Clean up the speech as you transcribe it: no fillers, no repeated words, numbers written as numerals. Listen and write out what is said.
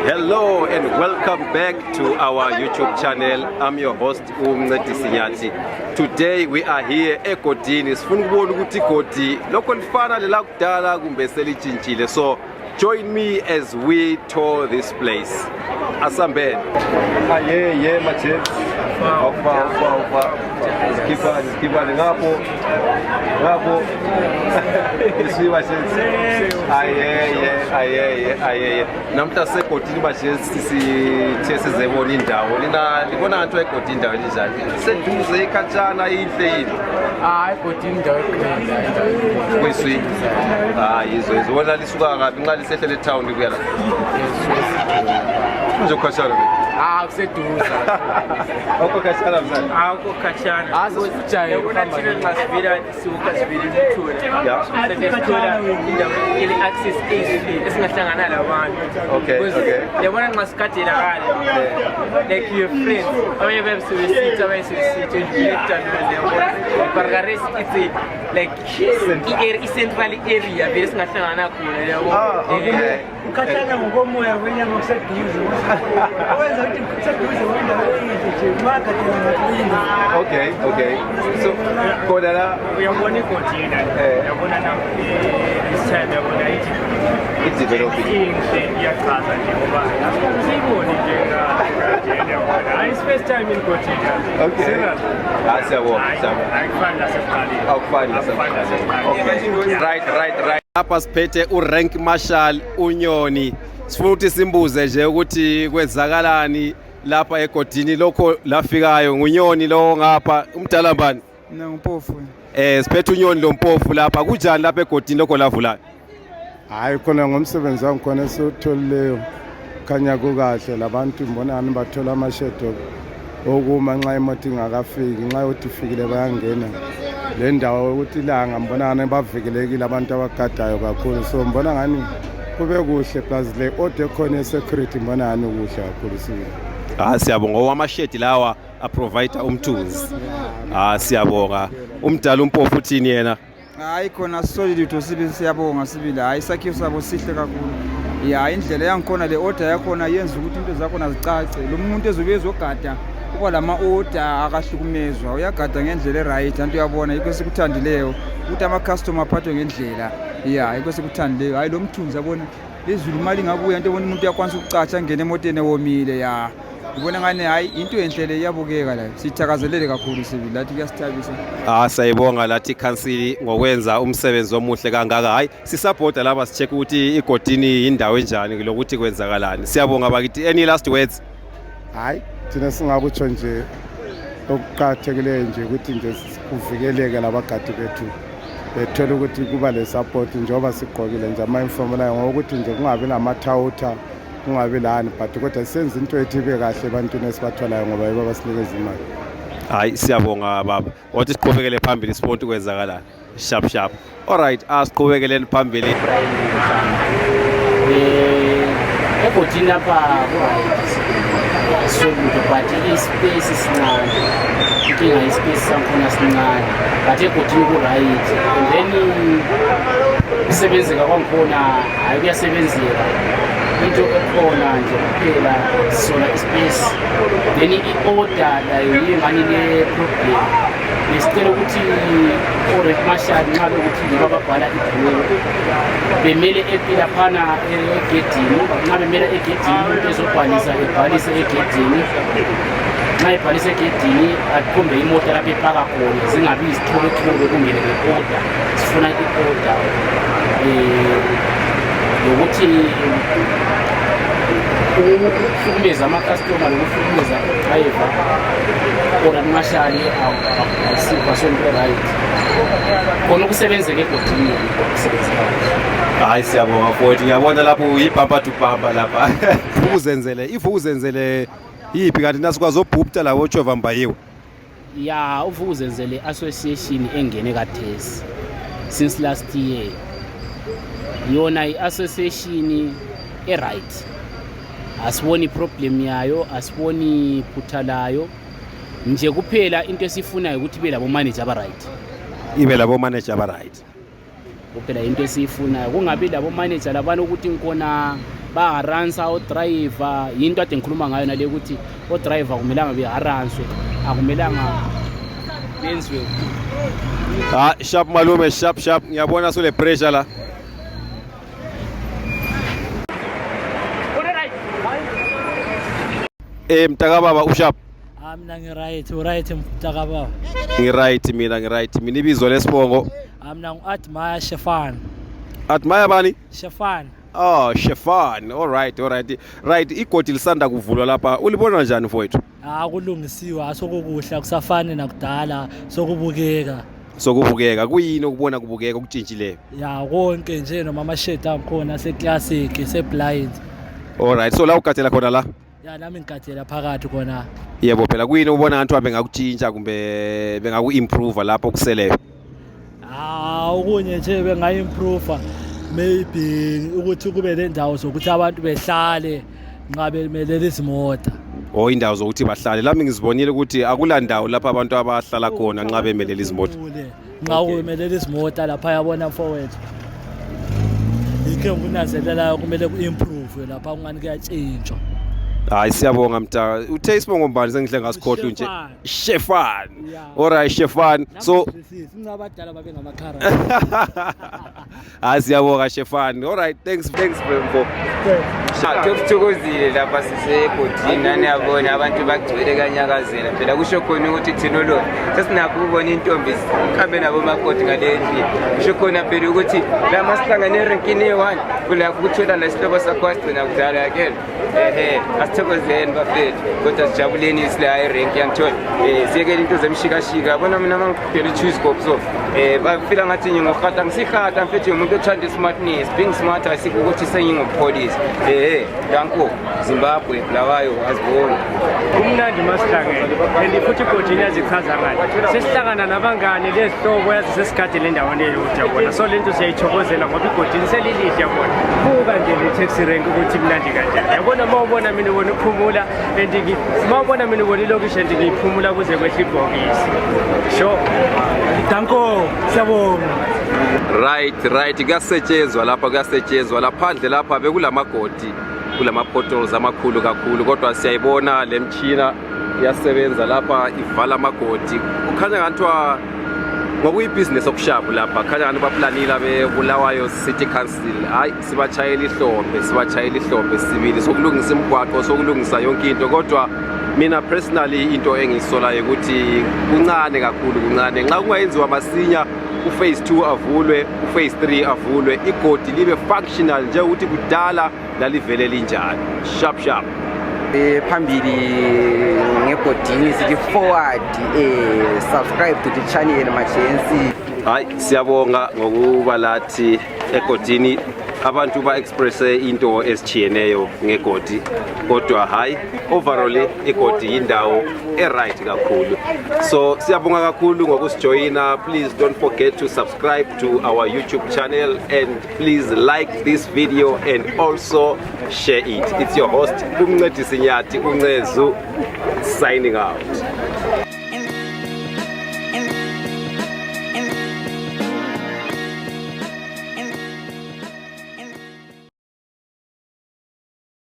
Hello and welcome back to our YouTube channel. I'm your host Mncedisi Nyathi. Today we are here EGODINI. Sifuna ukubona ukuthi igodi lokho lifana lela kudala kumbe selicintshile. So join me as we tour this place. Asambeni. Yeah, mache. Skipa ngapo. Isiwa sense. Aye. Namhla segodini manje sisizebona indawo. Libona ngathi egodini indawo enjani. Seduze ekhatshana inhle yini. Egodini indawo eqinile. Kweswi. Izwe. Wona lisuka ngapi nxa lisehlele town kuya la. Njokhashana. Kuseduza. Okukhatshana mzali. Ukukhatshana. Azosijaye ukuhamba ngasivira sivukazivira imithula. Yeah. Sesithola indawo ile access easily esingahlangana labantu. Okay. Yabona nxa sikadela kale. Like your friends. Abanye bebesebesitha abanye left and but the rest it's like central area bese singahlangana khona yabo. Okay. Ukhatshana ngokomoya kwenye ngokuseduze. Wenza ukuthi kuseduze wendawo enje makhathela ngathi. Okay. So khona la uyabona igodini yabona na isithatha yabona developing. Iyachaza nje ngoba siyibone nje yabona it's first time in godini. Okay. Asiyabona. Akufani lasekuqaleni. Awufani lasekuqaleni. Okay. Right. Lapha siphethe urank marshal uNyoni. Sifuna ukuthi simbuze nje ukuthi kwenzakalani lapha egodini lokho lafikayo nguNyoni lo ngapha umdala mbani? Mina ngumpofu. Siphethe uNyoni lo mpofu lapha kunjani lapha egodini lokho lavulayo? Hayi khona ngomsebenzi wami khona esotholeyo khanya kukahle labantu mbonani bathola amashedo okuma nxa imoto ingakafiki nxa yothi ifikile bayangena le ndawo ukuthi ilanga mbonana bavikelekile abantu abagadayo kakhulu so mbona ngani kube kuhle plus le order khona esecurity mbona ngani kuhle kakhulu sibili. Siyabonga owamashedi lawa aprovide umthunzi. Siyabonga umdala umpofu uthini yena? Hayi khona solid litho sibi siyabonga sibili. Hayi isakhiwo sabo sihle kakhulu. Indlela yangikhona le order yakhona yenza ukuthi into zakhona zicace. Lo muntu ezobe ezogada kuba lama order akahlukumezwa uyagada ngendlela eright antu uyabona yikho sikuthandileyo ukuthi ama customer aphathwe ngendlela. Yikho sikuthandileyo. Hayi lo mthunzi yabona lezulu mali ngabuya into ubona umuntu yakwanisa ukucatsha ngene emotweni ewomile Ubona ngani hayi into enhle le iyabukeka la. Sithakazelele kakhulu sibili lathi kuyasithabisa. Sayibonga lathi council ngokwenza umsebenzi omuhle kangaka. Hayi sisupporta laba sicheck ukuthi igodini indawo enjani lokuthi kwenzakalani. Siyabonga bakithi. Any last words? Hayi thina singakutsho nje okuqhathekile nje ukuthi nje kuvikeleke labagadi bethu. Bethola ukuthi kuba le support njengoba sigqokile nje ama informala ngokuthi nje kungabi namathawutha kungabi lani but kodwa senze into ethi ibe kahle ebantwini esibatholayo ngoba yibo abasinikeza imali. Hayi siyabonga baba. Wathi siqhubekele phambili sibone ukwenzakalani. Sharp. Alright, asiqhubekeleni phambili. Egodini lapha so but ispace isincane. Inkinga ispace sakhona sincane. But egodini ku right. And then isebenzeka kwakhona hayi kuyasebenzeka. Into ekhona nje kuphela sona ispace. Then i-order layo yingani le problem. Nesicela ukuthi o-rent marshal nxa bekuthi bababhala ibhuku bemele laphana egedini nxa bemele egedini umuntu ezobhalisa ebhalise egedini nxa ebhalise egedini akhombe imota lapho epaka khona zingabi izithole kungene nge-order sifuna i-order lokuthi ukuhlukumeza ama-customer lokuhlukumeza driver or amashali ayisikwa sonke right khona ukusebenzeka egodini Hayi siyabonga futhi ngiyabona lapho uyibamba to bamba lapha uvukuzenzele yipi kanti nasikwazi obhubta lawo Revamped uvukuzenzele association engene kathesi since last year yona i-association right asiboni problem yayo asiboni phutha layo nje kuphela into esifunayo ukuthi ibe labo manager aba right kuphela into esiyifunayo kungabi labo manager labana ukuthi ngikona ba-haransa o-driver yinto ade ngikhuluma ngayo nale ukuthi o-driver akumelanga beharanswe akumelanga benziwe sharp malume sharp ngiyabona sule pressure la mtakababa usharp mina right mtakababa ngiright mina ibizo lesibongo mina ngu-admire Shefan admire bani Shefan Shefan right igodi lisanda kuvulwa lapha ulibona njani mfowethu kulungisiwe asokukuhle akusafani nakudala sokubukeka kuyini ukubona kubukeka ukutshintshile konke nje noma amashade akhona se-classic se-blind alright so la ugatela khona la nami ngigadela phakathi khona yebo phela kuyini ubona ngathi bengakutshintsha kumbe bengaku-improve lapho kuseleyo okunye nje bengayi-improve maybe ukuthi kube nendawo zokuthi abantu behlale nxa bemelele izimota indawo zokuthi bahlale lami ngizibonile ukuthi akulandawo lapha abantu abahlala khona nxa bemelele izimota nxa umelela izimota lapha yabona mfowethu yikho ngunanzelelayo kumele ku-improve lapha kungani kuyatshintshwa siyabonga mta uthe isibongo mbani sengihle ngasikhohlwa nje Shefan alright Shefan so abadala babe ngamakhara siyabonga Shefan alright thanks Brembo Kuthokozile lapha sisegodini nani yabona abantu bagcwele kanyakazela phela kusho khona ukuthi technology sesinakho ukubona intombi ikhambe nabo makoti ngalendi kusho khona phela ukuthi la masihlangane erenkini ye1 kulapho ukuthola lesihlobo sakho asigcina kudala yakela asithokozeni bafethu kodwa sijabuleni sila erenki yangithola siyekela into zemshikashika yabona mina mangiphela i-choose scope so bafila ngathi ngingorhata ngisihata mfethu umuntu othanda i-smartness being smart asikho ukuthi sengingumpolisi danko Zimbabwe Bulawayo azibona kumnandi masihlangene and futhi igodini yazichaza ngani sesihlangana nabangane lezihlobo yazisesikhathini lendawo leyo yabona so lento siyayithokozela ngoba igodini selilihle yabona buka nje le-taxi rank ukuthi mnandi kanjani yabona mawubona mina ubona uphumula and mawubona mina ubona ilokishi and ngiyiphumula kuze kwehle ibhokisi sure danko siyabonga right kuyasetshenzwa laphandle lapha bekulamagodi kulama-potholes amakhulu kakhulu kodwa siyayibona le mtshina iyasebenza lapha ivala amagodi kukhanya ngathiwa ngokuyibhizinesi okushapu lapha kukhanya ngani baplanile be-Bulawayo City Council sibatshayela ihlombe sibili sokulungisa imigwaqo sokulungisa yonke into kodwa mina personally into engiyisolayo ukuthi kuncane nxa kungayenziwa masinya uphase 2 avulwe uphase 3 avulwe igodi libe functional nje ukuthi kudala lalivele linjani sharp phambili ngegodini sithi forward subscribe to the channel emergency siyabonga ngokuba lathi egodini abantu ba-expresse into esichiyeneyo ngegodi kodwa overall igodi yindawo right kakhulu so siyabonga kakhulu ngokusijoyina please don't forget to subscribe to our YouTube channel and please like this video and also share it. It's your host Mncedisi Nyathi Ncezu signing out.